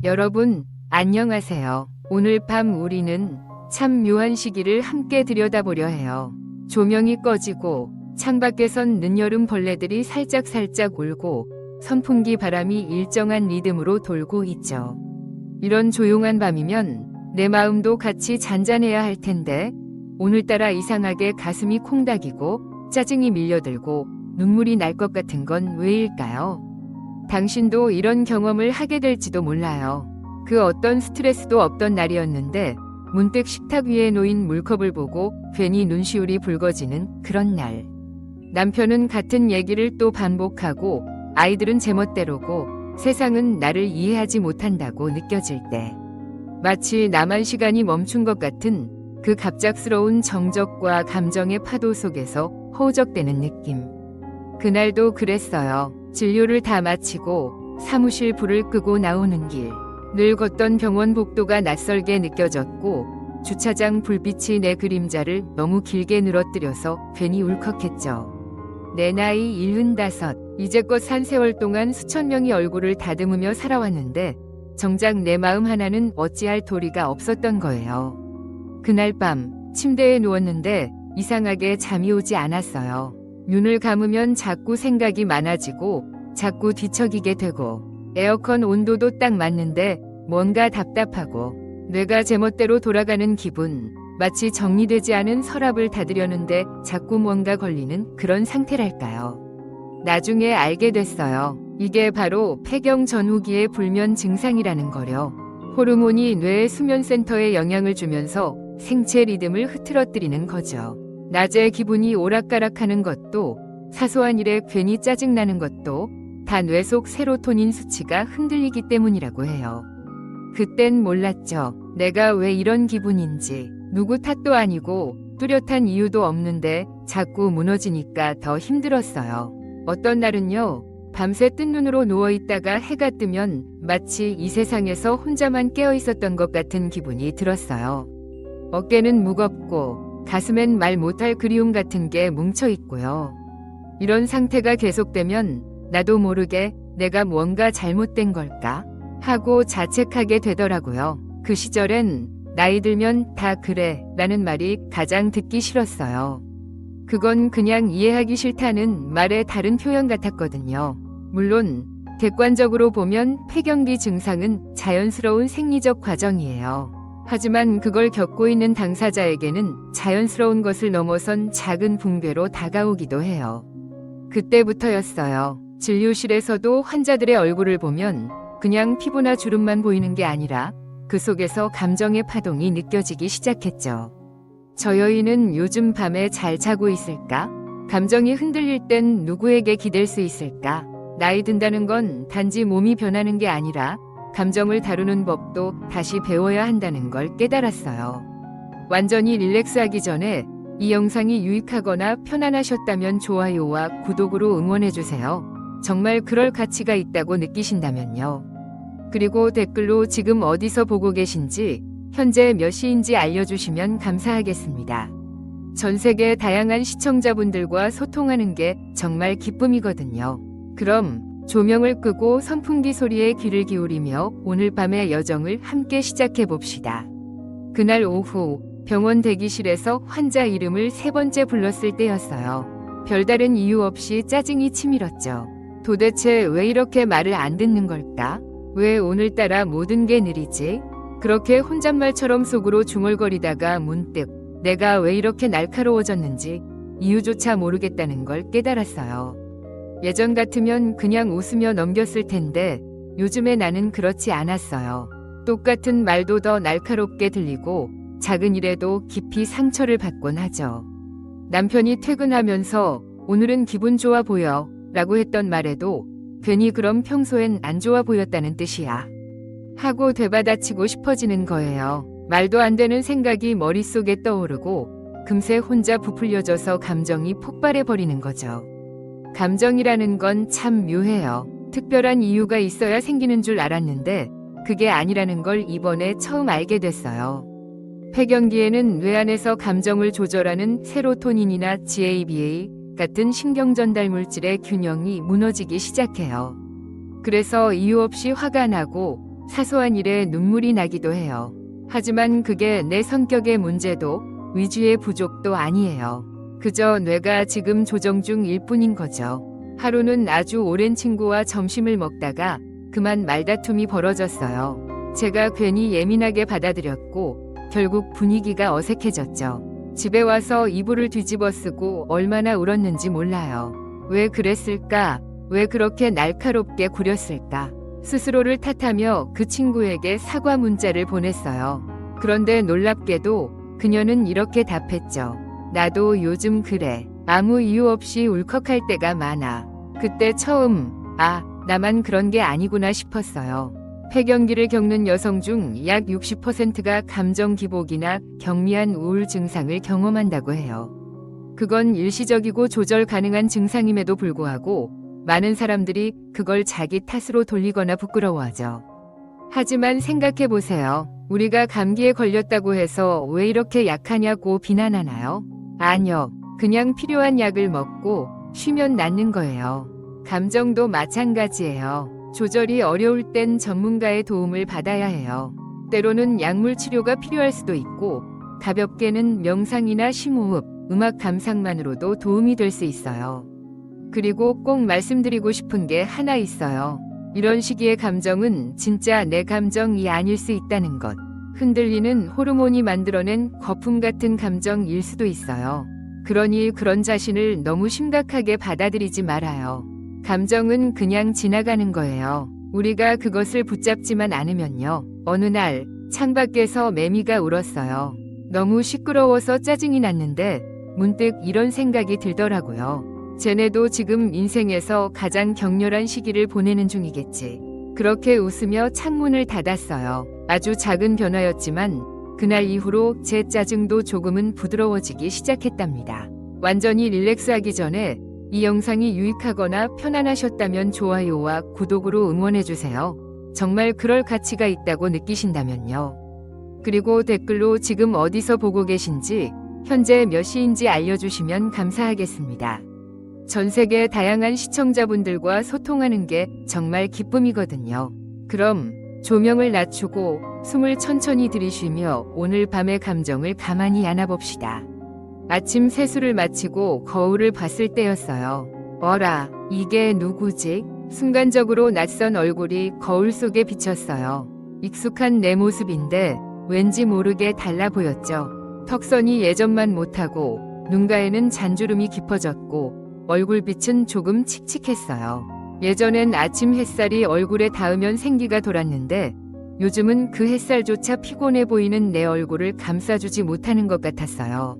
여러분, 안녕하세요. 오늘 밤 우리는 참 묘한 시기를 함께 들여다보려 해요. 조명이 꺼지고 창밖에선 늦여름 벌레들이 살짝살짝 울고 선풍기 바람이 일정한 리듬으로 돌고 있죠. 이런 조용한 밤이면 내 마음도 같이 잔잔해야 할 텐데 오늘따라 이상하게 가슴이 콩닥이고 짜증이 밀려들고 눈물이 날 것 같은 건 왜일까요? 당신도 이런 경험을 하게 될지도 몰라요. 그 어떤 스트레스도 없던 날이었는데 문득 식탁 위에 놓인 물컵을 보고 괜히 눈시울이 붉어지는 그런 날. 남편은 같은 얘기를 또 반복하고 아이들은 제멋대로고 세상은 나를 이해하지 못한다고 느껴질 때. 마치 나만 시간이 멈춘 것 같은 그 갑작스러운 정적과 감정의 파도 속에서 허우적대는 느낌. 그날도 그랬어요. 진료를 다 마치고 사무실 불을 끄고 나오는 길. 늘 걷던 병원 복도가 낯설게 느껴졌고 주차장 불빛이 내 그림자를 너무 길게 늘어뜨려서 괜히 울컥했죠. 내 나이 75. 이제껏 산 세월 동안 수천 명이 얼굴을 다듬으며 살아왔는데 정작 내 마음 하나는 어찌할 도리가 없었던 거예요. 그날 밤 침대에 누웠는데 이상하게 잠이 오지 않았어요. 눈을 감으면 자꾸 생각이 많아지고 자꾸 뒤척이게 되고 에어컨 온도도 딱 맞는데 뭔가 답답하고 뇌가 제멋대로 돌아가는 기분, 마치 정리되지 않은 서랍을 닫으려는데 자꾸 뭔가 걸리는 그런 상태랄까요. 나중에 알게 됐어요. 이게 바로 폐경 전후기의 불면 증상이라는 거려. 호르몬이 뇌의 수면센터에 영향을 주면서 생체 리듬을 흐트러뜨리는 거죠. 낮에 기분이 오락가락하는 것도 사소한 일에 괜히 짜증나는 것도 다 뇌 속 세로토닌 수치가 흔들리기 때문이라고 해요. 그땐 몰랐죠. 내가 왜 이런 기분인지. 누구 탓도 아니고 뚜렷한 이유도 없는데 자꾸 무너지니까 더 힘들었어요. 어떤 날은요. 밤새 뜬 눈으로 누워있다가 해가 뜨면 마치 이 세상에서 혼자만 깨어 있었던 것 같은 기분이 들었어요. 어깨는 무겁고 가슴엔 말 못할 그리움 같은 게 뭉쳐있고요. 이런 상태가 계속되면 나도 모르게 내가 뭔가 잘못된 걸까 하고 자책하게 되더라고요. 그 시절엔 나이 들면 다 그래 라는 말이 가장 듣기 싫었어요. 그건 그냥 이해하기 싫다는 말의 다른 표현 같았거든요. 물론 객관적으로 보면 폐경기 증상은 자연스러운 생리적 과정이에요. 하지만 그걸 겪고 있는 당사자에게는 자연스러운 것을 넘어선 작은 붕괴로 다가오기도 해요. 그때부터였어요. 진료실에서도 환자들의 얼굴을 보면 그냥 피부나 주름만 보이는 게 아니라 그 속에서 감정의 파동이 느껴지기 시작했죠. 저 여인은 요즘 밤에 잘 자고 있을까? 감정이 흔들릴 땐 누구에게 기댈 수 있을까? 나이 든다는 건 단지 몸이 변하는 게 아니라 감정을 다루는 법도 다시 배워야 한다는 걸 깨달았어요. 완전히 릴렉스하기 전에 이 영상이 유익하거나 편안하셨다면 좋아요와 구독으로 응원해주세요. 정말 그럴 가치가 있다고 느끼신다면요. 그리고 댓글로 지금 어디서 보고 계신지, 현재 몇 시인지 알려주시면 감사하겠습니다. 전 세계 다양한 시청자분들과 소통하는 게 정말 기쁨이거든요. 그럼 조명을 끄고 선풍기 소리에 귀를 기울이며 오늘 밤의 여정을 함께 시작해 봅시다. 그날 오후 병원 대기실에서 환자 이름을 3번째 불렀을 때였어요. 별다른 이유 없이 짜증이 치밀었죠. 도대체 왜 이렇게 말을 안 듣는 걸까? 왜 오늘따라 모든 게 느리지? 그렇게 혼잣말처럼 속으로 중얼거리다가 문득 내가 왜 이렇게 날카로워졌는지 이유조차 모르겠다는 걸 깨달았어요. 예전 같으면 그냥 웃으며 넘겼을 텐데 요즘에 나는 그렇지 않았어요. 똑같은 말도 더 날카롭게 들리고 작은 일에도 깊이 상처를 받곤 하죠. 남편이 퇴근하면서 오늘은 기분 좋아 보여 라고 했던 말에도 괜히 그럼 평소엔 안 좋아 보였다는 뜻이야 하고 되받아치고 싶어지는 거예요. 말도 안 되는 생각이 머릿속에 떠오르고 금세 혼자 부풀려져서 감정이 폭발해버리는 거죠. 감정이라는 건 참 묘해요. 특별한 이유가 있어야 생기는 줄 알았는데 그게 아니라는 걸 이번에 처음 알게 됐어요. 폐경기에는 뇌 안에서 감정을 조절하는 세로토닌이나 GABA 같은 신경전달 물질의 균형이 무너지기 시작해요. 그래서 이유 없이 화가 나고 사소한 일에 눈물이 나기도 해요. 하지만 그게 내 성격의 문제도 위주의 부족도 아니에요. 그저 뇌가 지금 조정 중일 뿐인 거죠. 하루는 아주 오랜 친구와 점심을 먹다가 그만 말다툼이 벌어졌어요. 제가 괜히 예민하게 받아들였고 결국 분위기가 어색해졌죠. 집에 와서 이불을 뒤집어 쓰고 얼마나 울었는지 몰라요. 왜 그랬을까? 왜 그렇게 날카롭게 구렸을까? 스스로를 탓하며 그 친구에게 사과 문자를 보냈어요. 그런데 놀랍게도 그녀는 이렇게 답했죠. 나도 요즘 그래. 아무 이유 없이 울컥할 때가 많아. 그때 처음, 나만 그런 게 아니구나 싶었어요. 폐경기를 겪는 여성 중 약 60%가 감정 기복이나 경미한 우울 증상을 경험한다고 해요. 그건 일시적이고 조절 가능한 증상임에도 불구하고 많은 사람들이 그걸 자기 탓으로 돌리거나 부끄러워하죠. 하지만 생각해 보세요. 우리가 감기에 걸렸다고 해서 왜 이렇게 약하냐고 비난하나요? 아니요. 그냥 필요한 약을 먹고 쉬면 낫는 거예요. 감정도 마찬가지예요. 조절이 어려울 땐 전문가의 도움을 받아야 해요. 때로는 약물 치료가 필요할 수도 있고 가볍게는 명상이나 심호흡, 음악 감상만으로도 도움이 될 수 있어요. 그리고 꼭 말씀드리고 싶은 게 하나 있어요. 이런 시기의 감정은 진짜 내 감정이 아닐 수 있다는 것. 흔들리는 호르몬이 만들어낸 거품 같은 감정일 수도 있어요. 그러니 그런 자신을 너무 심각하게 받아들이지 말아요. 감정은 그냥 지나가는 거예요. 우리가 그것을 붙잡지만 않으면요. 어느 날 창밖에서 매미가 울었어요. 너무 시끄러워서 짜증이 났는데 문득 이런 생각이 들더라고요. 쟤네도 지금 인생에서 가장 격렬한 시기를 보내는 중이겠지. 그렇게 웃으며 창문을 닫았어요. 아주 작은 변화였지만 그날 이후로 제 짜증도 조금은 부드러워지기 시작했답니다. 완전히 릴렉스하기 전에 이 영상이 유익하거나 편안하셨다면 좋아요와 구독으로 응원해주세요. 정말 그럴 가치가 있다고 느끼신다면요. 그리고 댓글로 지금 어디서 보고 계신지, 현재 몇 시인지 알려주시면 감사하겠습니다. 전 세계 다양한 시청자분들과 소통하는 게 정말 기쁨이거든요. 그럼 조명을 낮추고 숨을 천천히 들이쉬며 오늘 밤의 감정을 가만히 안아봅시다. 아침 세수를 마치고 거울을 봤을 때였어요. 어라, 이게 누구지? 순간적으로 낯선 얼굴이 거울 속에 비쳤어요. 익숙한 내 모습인데 왠지 모르게 달라 보였죠. 턱선이 예전만 못하고 눈가에는 잔주름이 깊어졌고 얼굴빛은 조금 칙칙했어요. 예전엔 아침 햇살이 얼굴에 닿으면 생기가 돌았는데 요즘은 그 햇살조차 피곤해 보이는 내 얼굴을 감싸주지 못하는 것 같았어요.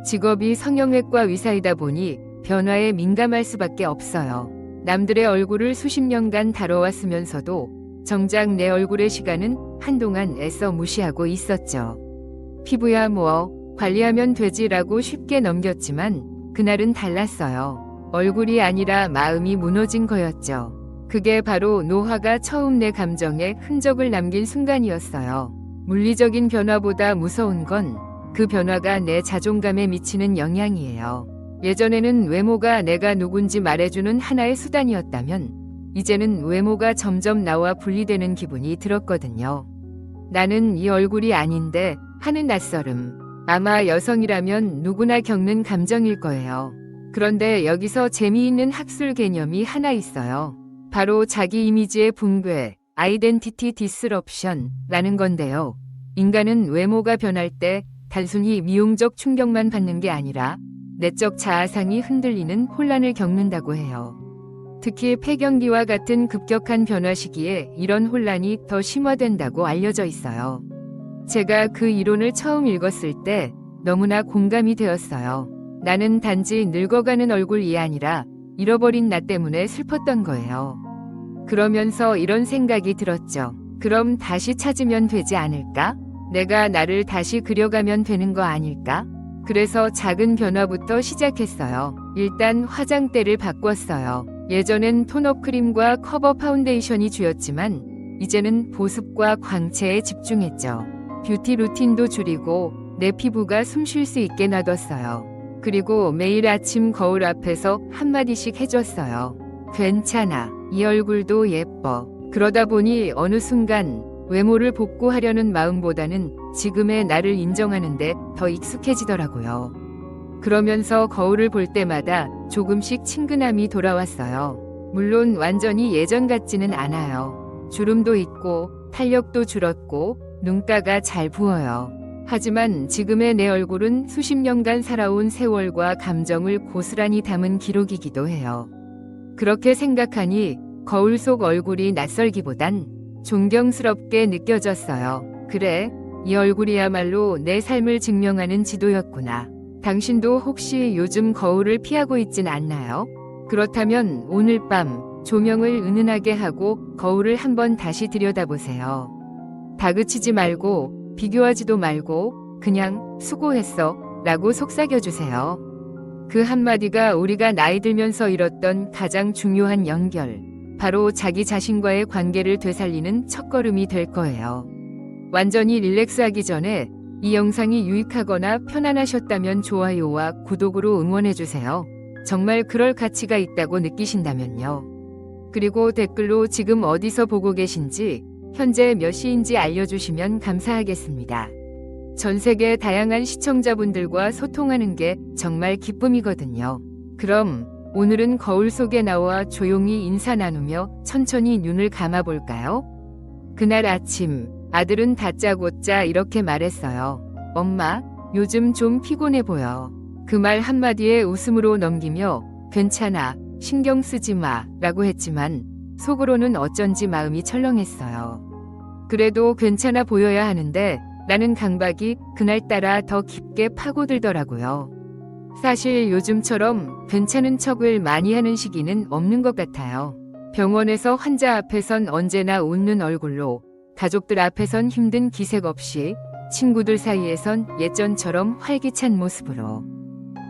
직업이 성형외과 의사이다 보니 변화에 민감할 수밖에 없어요. 남들의 얼굴을 수십 년간 다뤄왔으면서도 정작 내 얼굴의 시간은 한동안 애써 무시하고 있었죠. 피부야 뭐 관리하면 되지라고 쉽게 넘겼지만 그날은 달랐어요. 얼굴이 아니라 마음이 무너진 거였죠. 그게 바로 노화가 처음 내 감정에 흔적을 남긴 순간이었어요. 물리적인 변화보다 무서운 건 그 변화가 내 자존감에 미치는 영향이에요. 예전에는 외모가 내가 누군지 말해주는 하나의 수단이었다면 이제는 외모가 점점 나와 분리되는 기분이 들었거든요. 나는 이 얼굴이 아닌데 하는 낯설음. 아마 여성이라면 누구나 겪는 감정일 거예요. 그런데 여기서 재미있는 학술 개념이 하나 있어요. 바로 자기 이미지의 붕괴, 아이덴티티 디스럽션라는 건데요. 인간은 외모가 변할 때 단순히 미용적 충격만 받는 게 아니라 내적 자아상이 흔들리는 혼란을 겪는다고 해요. 특히 폐경기와 같은 급격한 변화 시기에 이런 혼란이 더 심화된다고 알려져 있어요. 제가 그 이론을 처음 읽었을 때 너무나 공감이 되었어요. 나는 단지 늙어가는 얼굴이 아니라 잃어버린 나 때문에 슬펐던 거예요. 그러면서 이런 생각이 들었죠. 그럼 다시 찾으면 되지 않을까? 내가 나를 다시 그려가면 되는 거 아닐까? 그래서 작은 변화부터 시작했어요. 일단 화장대를 바꿨어요. 예전엔 톤업 크림과 커버 파운데이션이 주였지만 이제는 보습과 광채에 집중했죠. 뷰티 루틴도 줄이고 내 피부가 숨 쉴 수 있게 놔뒀어요. 그리고 매일 아침 거울 앞에서 한마디씩 해줬어요. 괜찮아. 이 얼굴도 예뻐. 그러다 보니 어느 순간 외모를 복구하려는 마음보다는 지금의 나를 인정하는데 더 익숙해지더라고요. 그러면서 거울을 볼 때마다 조금씩 친근함이 돌아왔어요. 물론 완전히 예전 같지는 않아요. 주름도 있고 탄력도 줄었고 눈가가 잘 부어요. 하지만 지금의 내 얼굴은 수십 년간 살아온 세월과 감정을 고스란히 담은 기록이기도 해요. 그렇게 생각하니 거울 속 얼굴이 낯설기보단 존경스럽게 느껴졌어요. 그래, 이 얼굴이야말로 내 삶을 증명하는 지도였구나. 당신도 혹시 요즘 거울을 피하고 있진 않나요? 그렇다면 오늘 밤 조명을 은은하게 하고 거울을 한번 다시 들여다보세요. 다그치지 말고 비교하지도 말고 그냥 수고했어 라고 속삭여주세요. 그 한마디가 우리가 나이 들면서 잃었던 가장 중요한 연결, 바로 자기 자신과의 관계를 되살리는 첫걸음이 될 거예요. 완전히 릴렉스하기 전에 이 영상이 유익하거나 편안하셨다면 좋아요와 구독으로 응원해주세요. 정말 그럴 가치가 있다고 느끼신다면요. 그리고 댓글로 지금 어디서 보고 계신지, 현재 몇 시인지 알려주시면 감사하겠습니다. 전 세계 다양한 시청자분들과 소통하는 게 정말 기쁨이거든요. 그럼 오늘은 거울 속에 나와 조용히 인사 나누며 천천히 눈을 감아볼까요? 그날 아침 아들은 다짜고짜 이렇게 말했어요. 엄마, 요즘 좀 피곤해 보여. 그 말 한마디에 웃음으로 넘기며 괜찮아, 신경 쓰지 마 라고 했지만 속으로는 어쩐지 마음이 철렁했어요. 그래도 괜찮아 보여야 하는데 라는 강박이 그날따라 더 깊게 파고들더라고요. 사실 요즘처럼 괜찮은 척을 많이 하는 시기는 없는 것 같아요. 병원에서 환자 앞에선 언제나 웃는 얼굴로, 가족들 앞에선 힘든 기색 없이, 친구들 사이에선 예전처럼 활기찬 모습으로.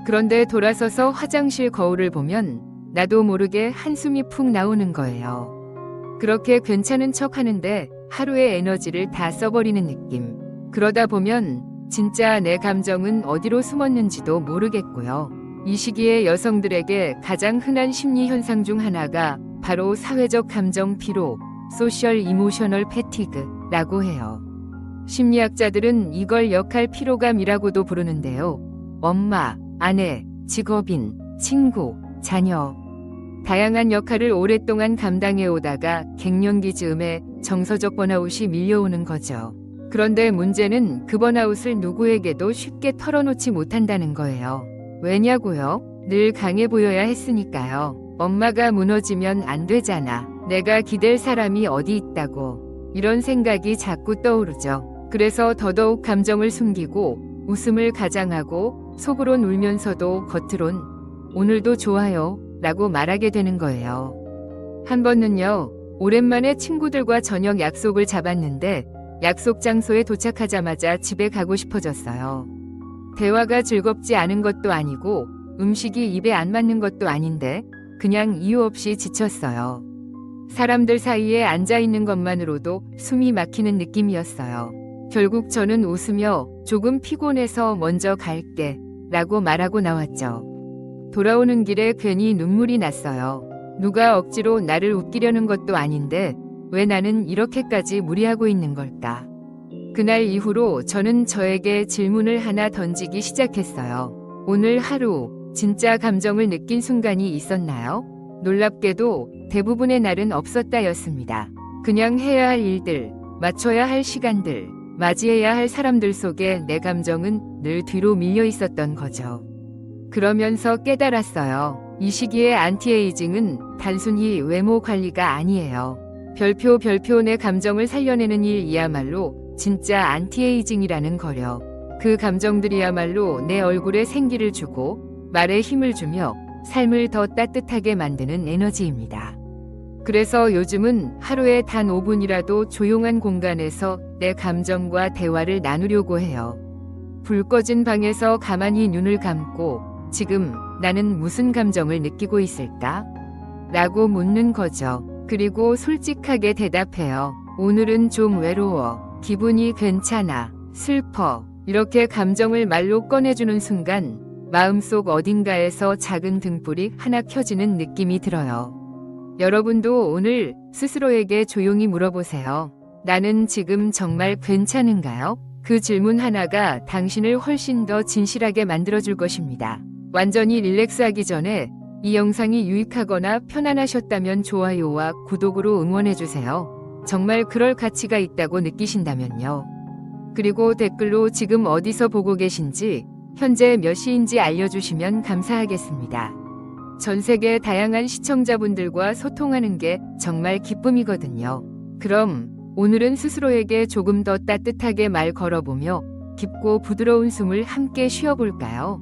그런데 돌아서서 화장실 거울을 보면 나도 모르게 한숨이 푹 나오는 거예요. 그렇게 괜찮은 척 하는데 하루의 에너지를 다 써버리는 느낌. 그러다 보면 진짜 내 감정은 어디로 숨었는지도 모르겠고요. 이 시기에 여성들에게 가장 흔한 심리 현상 중 하나가 바로 사회적 감정 피로, 소셜 이모셔널 패티그라고 해요. 심리학자들은 이걸 역할 피로감이라고도 부르는데요. 엄마, 아내, 직업인, 친구, 자녀. 다양한 역할을 오랫동안 감당해 오다가 갱년기 즈음에 정서적 번아웃이 밀려오는 거죠. 그런데 문제는 그 번아웃을 누구에게도 쉽게 털어놓지 못한다는 거예요. 왜냐고요? 늘 강해 보여야 했으니까요. 엄마가 무너지면 안 되잖아. 내가 기댈 사람이 어디 있다고. 이런 생각이 자꾸 떠오르죠. 그래서 더더욱 감정을 숨기고 웃음을 가장하고 속으론 울면서도 겉으론 오늘도 좋아요 라고 말하게 되는 거예요. 한 번은요, 오랜만에 친구들과 저녁 약속을 잡았는데 약속 장소에 도착하자마자 집에 가고 싶어졌어요. 대화가 즐겁지 않은 것도 아니고 음식이 입에 안 맞는 것도 아닌데 그냥 이유 없이 지쳤어요. 사람들 사이에 앉아 있는 것만으로도 숨이 막히는 느낌이었어요. 결국 저는 웃으며 조금 피곤해서 먼저 갈게 라고 말하고 나왔죠. 돌아오는 길에 괜히 눈물이 났어요. 누가 억지로 나를 웃기려는 것도 아닌데 왜 나는 이렇게까지 무리하고 있는 걸까? 그날 이후로 저는 저에게 질문을 하나 던지기 시작했어요. 오늘 하루 진짜 감정을 느낀 순간이 있었나요? 놀랍게도 대부분의 날은 없었다였습니다. 그냥 해야 할 일들, 맞춰야 할 시간들, 맞이해야 할 사람들 속에 내 감정은 늘 뒤로 밀려 있었던 거죠. 그러면서 깨달았어요. 이 시기의 안티에이징은 단순히 외모 관리가 아니에요. 별표 내 감정을 살려내는 일이야말로 진짜 안티에이징이라는 거려. 그 감정들이야말로 내 얼굴에 생기를 주고 말에 힘을 주며 삶을 더 따뜻하게 만드는 에너지입니다. 그래서 요즘은 하루에 단 5분이라도 조용한 공간에서 내 감정과 대화를 나누려고 해요. 불 꺼진 방에서 가만히 눈을 감고 지금 나는 무슨 감정을 느끼고 있을까? 라고 묻는 거죠. 그리고 솔직하게 대답해요. 오늘은 좀 외로워. 기분이 괜찮아. 슬퍼. 이렇게 감정을 말로 꺼내주는 순간 마음속 어딘가에서 작은 등불이 하나 켜지는 느낌이 들어요. 여러분도 오늘 스스로에게 조용히 물어보세요. 나는 지금 정말 괜찮은가요? 그 질문 하나가 당신을 훨씬 더 진실하게 만들어줄 것입니다. 완전히 릴렉스하기 전에 이 영상이 유익하거나 편안하셨다면 좋아요와 구독으로 응원해주세요. 정말 그럴 가치가 있다고 느끼신다면요. 그리고 댓글로 지금 어디서 보고 계신지, 현재 몇 시인지 알려주시면 감사하겠습니다. 전 세계 다양한 시청자분들과 소통하는 게 정말 기쁨이거든요. 그럼 오늘은 스스로에게 조금 더 따뜻하게 말 걸어보며 깊고 부드러운 숨을 함께 쉬어볼까요?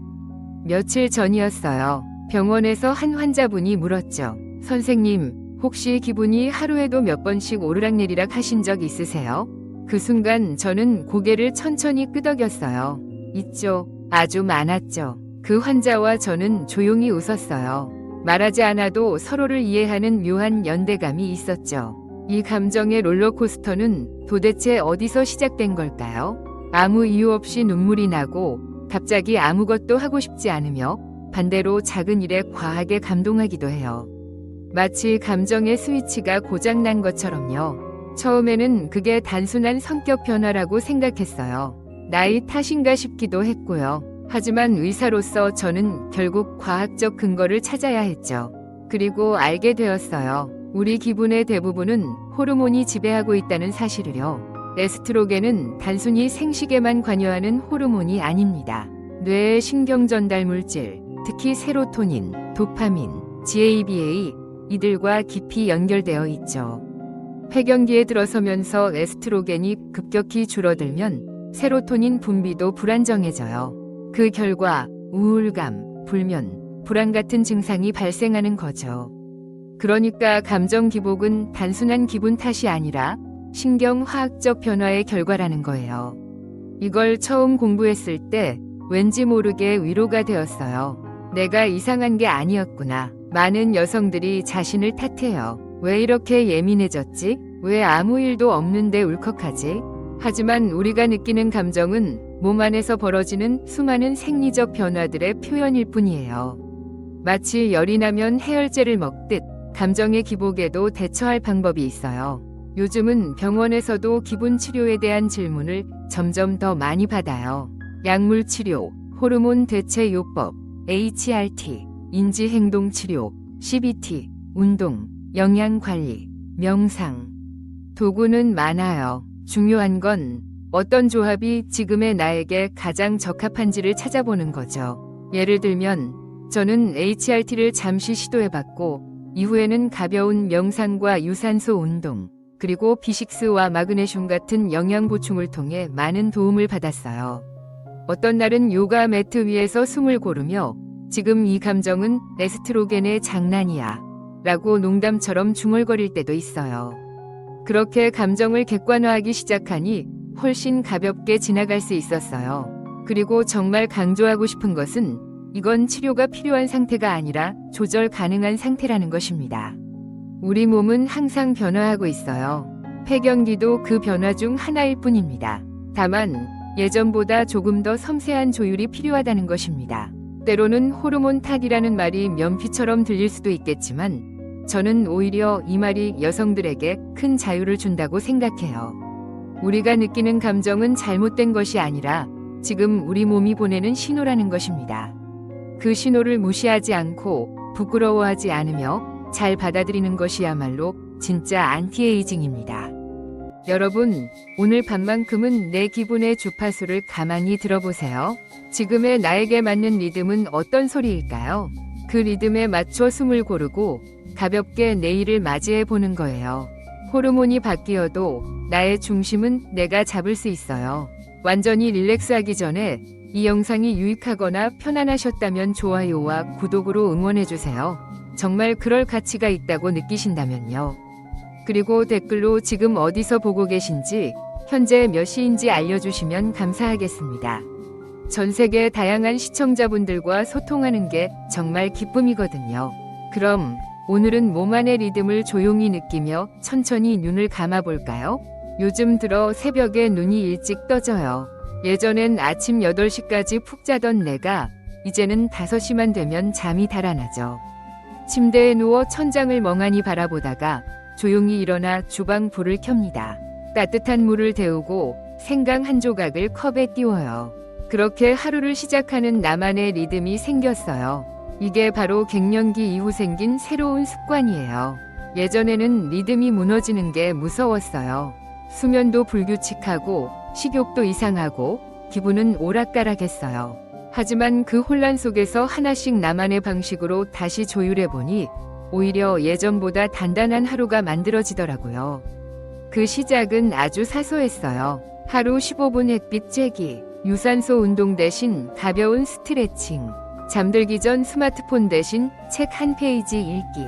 며칠 전이었어요. 병원에서 한 환자분이 물었죠. 선생님, 혹시 기분이 하루에도 몇 번씩 오르락내리락 하신 적 있으세요? 그 순간 저는 고개를 천천히 끄덕였어요. 있죠. 아주 많았죠. 그 환자와 저는 조용히 웃었어요. 말하지 않아도 서로를 이해하는 묘한 연대감이 있었죠. 이 감정의 롤러코스터는 도대체 어디서 시작된 걸까요? 아무 이유 없이 눈물이 나고 갑자기 아무것도 하고 싶지 않으며 반대로 작은 일에 과하게 감동하기도 해요. 마치 감정의 스위치가 고장난 것처럼요. 처음에는 그게 단순한 성격 변화라고 생각했어요. 나이 탓인가 싶기도 했고요. 하지만 의사로서 저는 결국 과학적 근거를 찾아야 했죠. 그리고 알게 되었어요. 우리 기분의 대부분은 호르몬이 지배하고 있다는 사실을요. 에스트로겐은 단순히 생식에만 관여하는 호르몬이 아닙니다. 뇌의 신경 전달 물질, 특히 세로토닌, 도파민, GABA 이들과 깊이 연결되어 있죠. 폐경기에 들어서면서 에스트로겐이 급격히 줄어들면 세로토닌 분비도 불안정해져요. 그 결과 우울감, 불면, 불안 같은 증상이 발생하는 거죠. 그러니까 감정 기복은 단순한 기분 탓이 아니라 신경화학적 변화의 결과라는 거예요. 이걸 처음 공부했을 때 왠지 모르게 위로가 되었어요. 내가 이상한 게 아니었구나. 많은 여성들이 자신을 탓해요. 왜 이렇게 예민해졌지? 왜 아무 일도 없는데 울컥하지? 하지만 우리가 느끼는 감정은 몸 안에서 벌어지는 수많은 생리적 변화들의 표현일 뿐이에요. 마치 열이 나면 해열제를 먹듯 감정의 기복에도 대처할 방법이 있어요. 요즘은 병원에서도 기분 치료에 대한 질문을 점점 더 많이 받아요. 약물 치료, 호르몬 대체 요법, HRT, 인지행동 치료, CBT, 운동, 영양 관리, 명상. 도구는 많아요. 중요한 건 어떤 조합이 지금의 나에게 가장 적합한지를 찾아보는 거죠. 예를 들면 저는 HRT를 잠시 시도해봤고 이후에는 가벼운 명상과 유산소 운동, 그리고 B6와 마그네슘 같은 영양 보충을 통해 많은 도움을 받았어요. 어떤 날은 요가 매트 위에서 숨을 고르며 지금 이 감정은 에스트로겐의 장난이야 라고 농담처럼 중얼거릴 때도 있어요. 그렇게 감정을 객관화하기 시작하니 훨씬 가볍게 지나갈 수 있었어요. 그리고 정말 강조하고 싶은 것은 이건 치료가 필요한 상태가 아니라 조절 가능한 상태라는 것입니다. 우리 몸은 항상 변화하고 있어요. 폐경기도 그 변화 중 하나일 뿐입니다. 다만 예전보다 조금 더 섬세한 조율이 필요하다는 것입니다. 때로는 호르몬 탓이라는 말이 면피처럼 들릴 수도 있겠지만 저는 오히려 이 말이 여성들에게 큰 자유를 준다고 생각해요. 우리가 느끼는 감정은 잘못된 것이 아니라 지금 우리 몸이 보내는 신호라는 것입니다. 그 신호를 무시하지 않고 부끄러워하지 않으며 잘 받아들이는 것이야말로 진짜 안티에이징입니다. 여러분, 오늘 밤만큼은 내 기분의 주파수를 가만히 들어보세요. 지금의 나에게 맞는 리듬은 어떤 소리일까요? 그 리듬에 맞춰 숨을 고르고 가볍게 내일을 맞이해 보는 거예요. 호르몬이 바뀌어도 나의 중심은 내가 잡을 수 있어요. 완전히 릴렉스하기 전에 이 영상이 유익하거나 편안하셨다면 좋아요와 구독으로 응원해주세요. 정말 그럴 가치가 있다고 느끼신다면요. 그리고 댓글로 지금 어디서 보고 계신지, 현재 몇 시인지 알려주시면 감사하겠습니다. 전 세계 다양한 시청자분들과 소통하는 게 정말 기쁨이거든요. 그럼 오늘은 몸 안의 리듬을 조용히 느끼며 천천히 눈을 감아볼까요? 요즘 들어 새벽에 눈이 일찍 떠져요. 예전엔 아침 8시까지 푹 자던 내가 이제는 5시만 되면 잠이 달아나죠. 침대에 누워 천장을 멍하니 바라보다가 조용히 일어나 주방 불을 켭니다. 따뜻한 물을 데우고 생강 한 조각을 컵에 띄워요. 그렇게 하루를 시작하는 나만의 리듬이 생겼어요. 이게 바로 갱년기 이후 생긴 새로운 습관이에요. 예전에는 리듬이 무너지는 게 무서웠어요. 수면도 불규칙하고 식욕도 이상하고 기분은 오락가락했어요. 하지만 그 혼란 속에서 하나씩 나만의 방식으로 다시 조율해보니 오히려 예전보다 단단한 하루가 만들어지더라고요. 그 시작은 아주 사소했어요. 하루 15분 햇빛 쬐기, 유산소 운동 대신 가벼운 스트레칭, 잠들기 전 스마트폰 대신 책 한 페이지 읽기.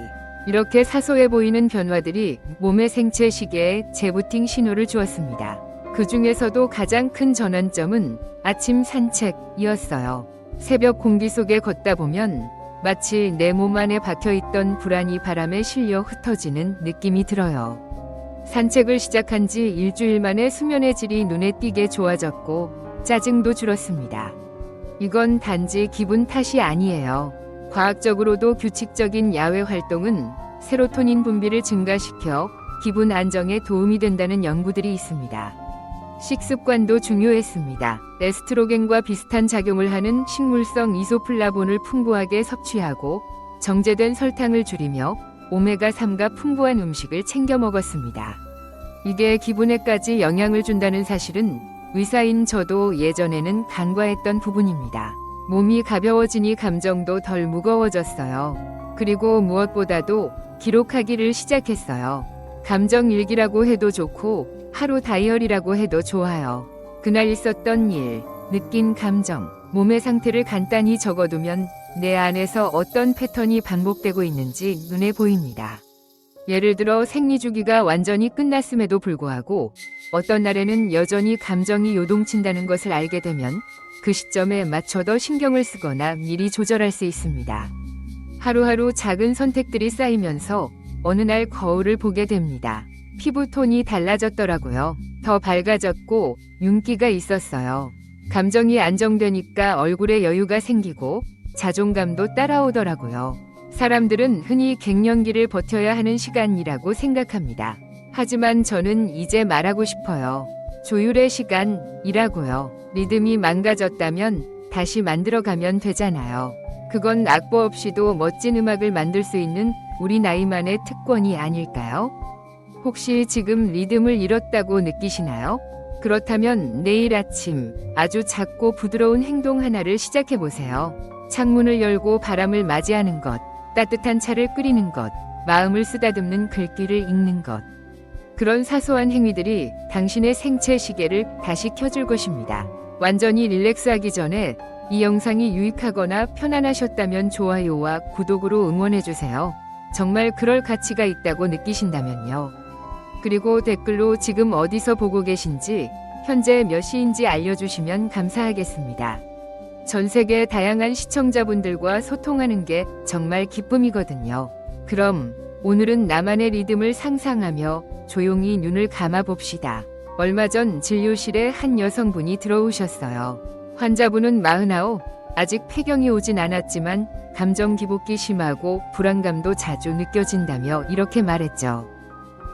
이렇게 사소해 보이는 변화들이 몸의 생체 시계에 재부팅 신호를 주었습니다. 그 중에서도 가장 큰 전환점은 아침 산책이었어요. 새벽 공기 속에 걷다 보면 마치 내 몸 안에 박혀있던 불안이 바람에 실려 흩어지는 느낌이 들어요. 산책을 시작한 지 일주일 만에 수면의 질이 눈에 띄게 좋아졌고 짜증도 줄었습니다. 이건 단지 기분 탓이 아니에요. 과학적으로도 규칙적인 야외 활동은 세로토닌 분비를 증가시켜 기분 안정에 도움이 된다는 연구들이 있습니다. 식습관도 중요했습니다. 에스트로겐과 비슷한 작용을 하는 식물성 이소플라본을 풍부하게 섭취하고 정제된 설탕을 줄이며 오메가3가 풍부한 음식을 챙겨 먹었습니다. 이게 기분에까지 영향을 준다는 사실은 의사인 저도 예전에는 간과했던 부분입니다. 몸이 가벼워지니 감정도 덜 무거워졌어요. 그리고 무엇보다도 기록하기를 시작했어요. 감정 일기라고 해도 좋고 하루 다이어리라고 해도 좋아요. 그날 있었던 일, 느낀 감정, 몸의 상태를 간단히 적어두면 내 안에서 어떤 패턴이 반복되고 있는지 눈에 보입니다. 예를 들어 생리주기가 완전히 끝났음에도 불구하고 어떤 날에는 여전히 감정이 요동친다는 것을 알게 되면 그 시점에 맞춰 더 신경을 쓰거나 미리 조절할 수 있습니다. 하루하루 작은 선택들이 쌓이면서 어느 날 거울을 보게 됩니다. 피부톤이 달라졌더라고요. 더 밝아졌고 윤기가 있었어요. 감정이 안정되니까 얼굴에 여유가 생기고 자존감도 따라오더라고요. 사람들은 흔히 갱년기를 버텨야 하는 시간이라고 생각합니다. 하지만 저는 이제 말하고 싶어요. 조율의 시간이라고요. 리듬이 망가졌다면 다시 만들어가면 되잖아요. 그건 악보 없이도 멋진 음악을 만들 수 있는 우리 나이만의 특권이 아닐까요? 혹시 지금 리듬을 잃었다고 느끼시나요? 그렇다면 내일 아침 아주 작고 부드러운 행동 하나를 시작해 보세요. 창문을 열고 바람을 맞이하는 것, 따뜻한 차를 끓이는 것, 마음을 쓰다듬는 글귀를 읽는 것. 그런 사소한 행위들이 당신의 생체 시계를 다시 켜줄 것입니다. 완전히 릴렉스하기 전에 이 영상이 유익하거나 편안하셨다면 좋아요와 구독으로 응원해주세요. 정말 그럴 가치가 있다고 느끼신다면요. 그리고 댓글로 지금 어디서 보고 계신지, 현재 몇 시인지 알려주시면 감사하겠습니다. 전 세계 다양한 시청자분들과 소통하는 게 정말 기쁨이거든요. 그럼 오늘은 나만의 리듬을 상상하며 조용히 눈을 감아 봅시다. 얼마 전 진료실에 한 여성분이 들어오셨어요. 환자분은 49, 아직 폐경이 오진 않았지만 감정 기복이 심하고 불안감도 자주 느껴진다며 이렇게 말했죠.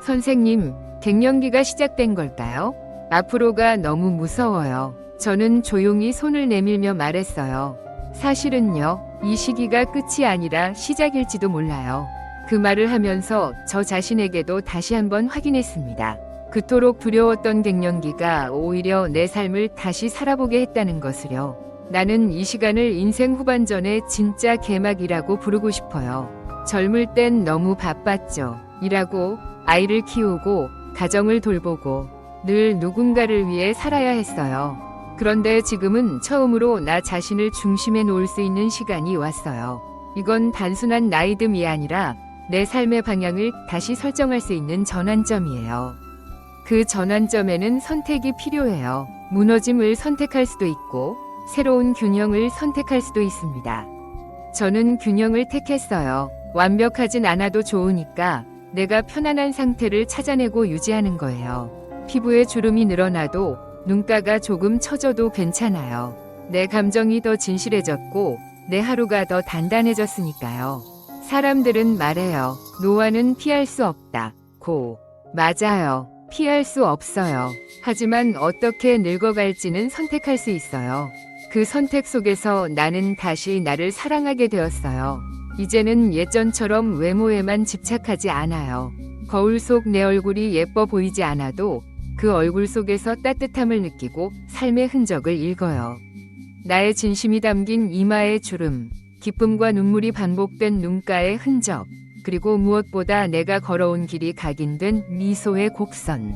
선생님, 갱년기가 시작된 걸까요? 앞으로가 너무 무서워요. 저는 조용히 손을 내밀며 말했어요. 사실은요, 이 시기가 끝이 아니라 시작일지도 몰라요. 그 말을 하면서 저 자신에게도 다시 한번 확인했습니다. 그토록 두려웠던 갱년기가 오히려 내 삶을 다시 살아보게 했다는 것을요. 나는 이 시간을 인생 후반전의 진짜 개막이라고 부르고 싶어요. 젊을 땐 너무 바빴죠. 일하고, 아이를 키우고, 가정을 돌보고, 늘 누군가를 위해 살아야 했어요. 그런데 지금은 처음으로 나 자신을 중심에 놓을 수 있는 시간이 왔어요. 이건 단순한 나이듦이 아니라 내 삶의 방향을 다시 설정할 수 있는 전환점이에요. 그 전환점에는 선택이 필요해요. 무너짐을 선택할 수도 있고 새로운 균형을 선택할 수도 있습니다. 저는 균형을 택했어요. 완벽하진 않아도 좋으니까 내가 편안한 상태를 찾아내고 유지하는 거예요. 피부에 주름이 늘어나도 눈가가 조금 처져도 괜찮아요. 내 감정이 더 진실해졌고 내 하루가 더 단단해졌으니까요. 사람들은 말해요. 노화는 피할 수 없다. 맞아요. 피할 수 없어요. 하지만 어떻게 늙어갈지는 선택할 수 있어요. 그 선택 속에서 나는 다시 나를 사랑하게 되었어요. 이제는 예전처럼 외모에만 집착하지 않아요. 거울 속 내 얼굴이 예뻐 보이지 않아도 그 얼굴 속에서 따뜻함을 느끼고 삶의 흔적을 읽어요. 나의 진심이 담긴 이마의 주름, 기쁨과 눈물이 반복된 눈가의 흔적, 그리고 무엇보다 내가 걸어온 길이 각인된 미소의 곡선.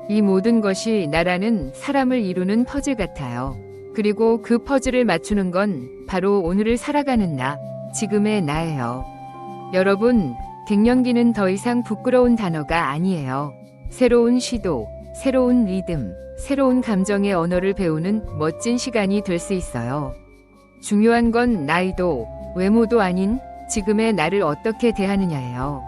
이 모든 것이 나라는 사람을 이루는 퍼즐 같아요. 그리고 그 퍼즐을 맞추는 건 바로 오늘을 살아가는 나, 지금의 나예요. 여러분, 갱년기는 더 이상 부끄러운 단어가 아니에요. 새로운 시도, 새로운 리듬, 새로운 감정의 언어를 배우는 멋진 시간이 될 수 있어요. 중요한 건 나이도, 외모도 아닌 지금의 나를 어떻게 대하느냐예요.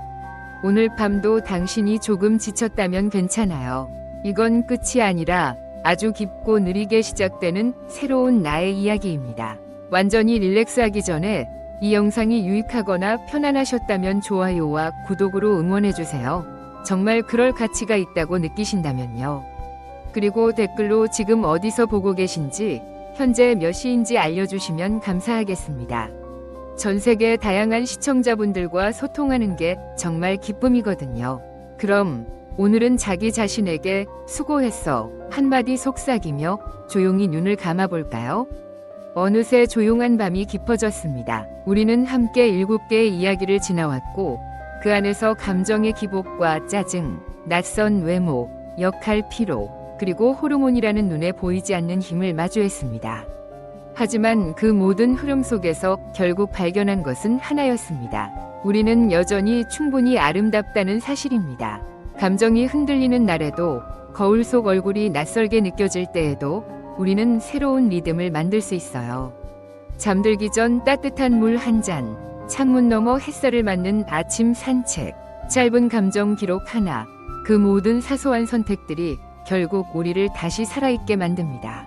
오늘 밤도 당신이 조금 지쳤다면 괜찮아요. 이건 끝이 아니라 아주 깊고 느리게 시작되는 새로운 나의 이야기입니다. 완전히 릴렉스하기 전에 이 영상이 유익하거나 편안하셨다면 좋아요와 구독으로 응원해주세요. 정말 그럴 가치가 있다고 느끼신다면요. 그리고 댓글로 지금 어디서 보고 계신지, 현재 몇 시인지 알려주시면 감사하겠습니다. 전 세계 다양한 시청자분들과 소통하는 게 정말 기쁨이거든요. 그럼 오늘은 자기 자신에게 수고했어 한마디 속삭이며 조용히 눈을 감아볼까요? 어느새 조용한 밤이 깊어졌습니다. 우리는 함께 7개의 이야기를 지나왔고 그 안에서 감정의 기복과 짜증, 낯선 외모, 역할 피로, 그리고 호르몬이라는 눈에 보이지 않는 힘을 마주했습니다. 하지만 그 모든 흐름 속에서 결국 발견한 것은 하나였습니다. 우리는 여전히 충분히 아름답다는 사실입니다. 감정이 흔들리는 날에도, 거울 속 얼굴이 낯설게 느껴질 때에도 우리는 새로운 리듬을 만들 수 있어요. 잠들기 전 따뜻한 물 한 잔, 창문 너머 햇살을 맞는 아침 산책, 짧은 감정 기록 하나, 그 모든 사소한 선택들이 결국 우리를 다시 살아있게 만듭니다.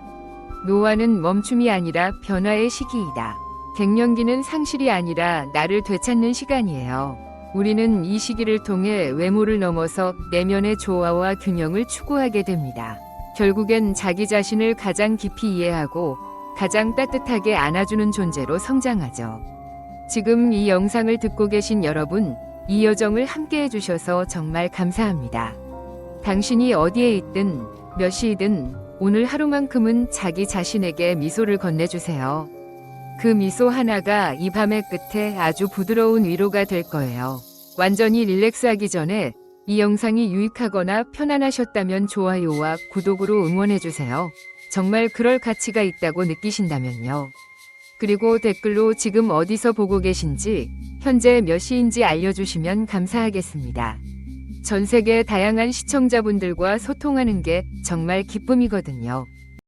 노화는 멈춤이 아니라 변화의 시기이다. 갱년기는 상실이 아니라 나를 되찾는 시간이에요. 우리는 이 시기를 통해 외모를 넘어서 내면의 조화와 균형을 추구하게 됩니다. 결국엔 자기 자신을 가장 깊이 이해하고 가장 따뜻하게 안아주는 존재로 성장하죠. 지금 이 영상을 듣고 계신 여러분, 이 여정을 함께 해주셔서 정말 감사합니다. 당신이 어디에 있든 몇 시이든 오늘 하루만큼은 자기 자신에게 미소를 건네주세요. 그 미소 하나가 이 밤의 끝에 아주 부드러운 위로가 될 거예요. 완전히 릴렉스하기 전에 이 영상이 유익하거나 편안하셨다면 좋아요와 구독으로 응원해주세요. 정말 그럴 가치가 있다고 느끼신다면요. 그리고 댓글로 지금 어디서 보고 계신지, 현재 몇 시인지 알려주시면 감사하겠습니다. 전 세계 다양한 시청자분들과 소통하는 게 정말 기쁨이거든요.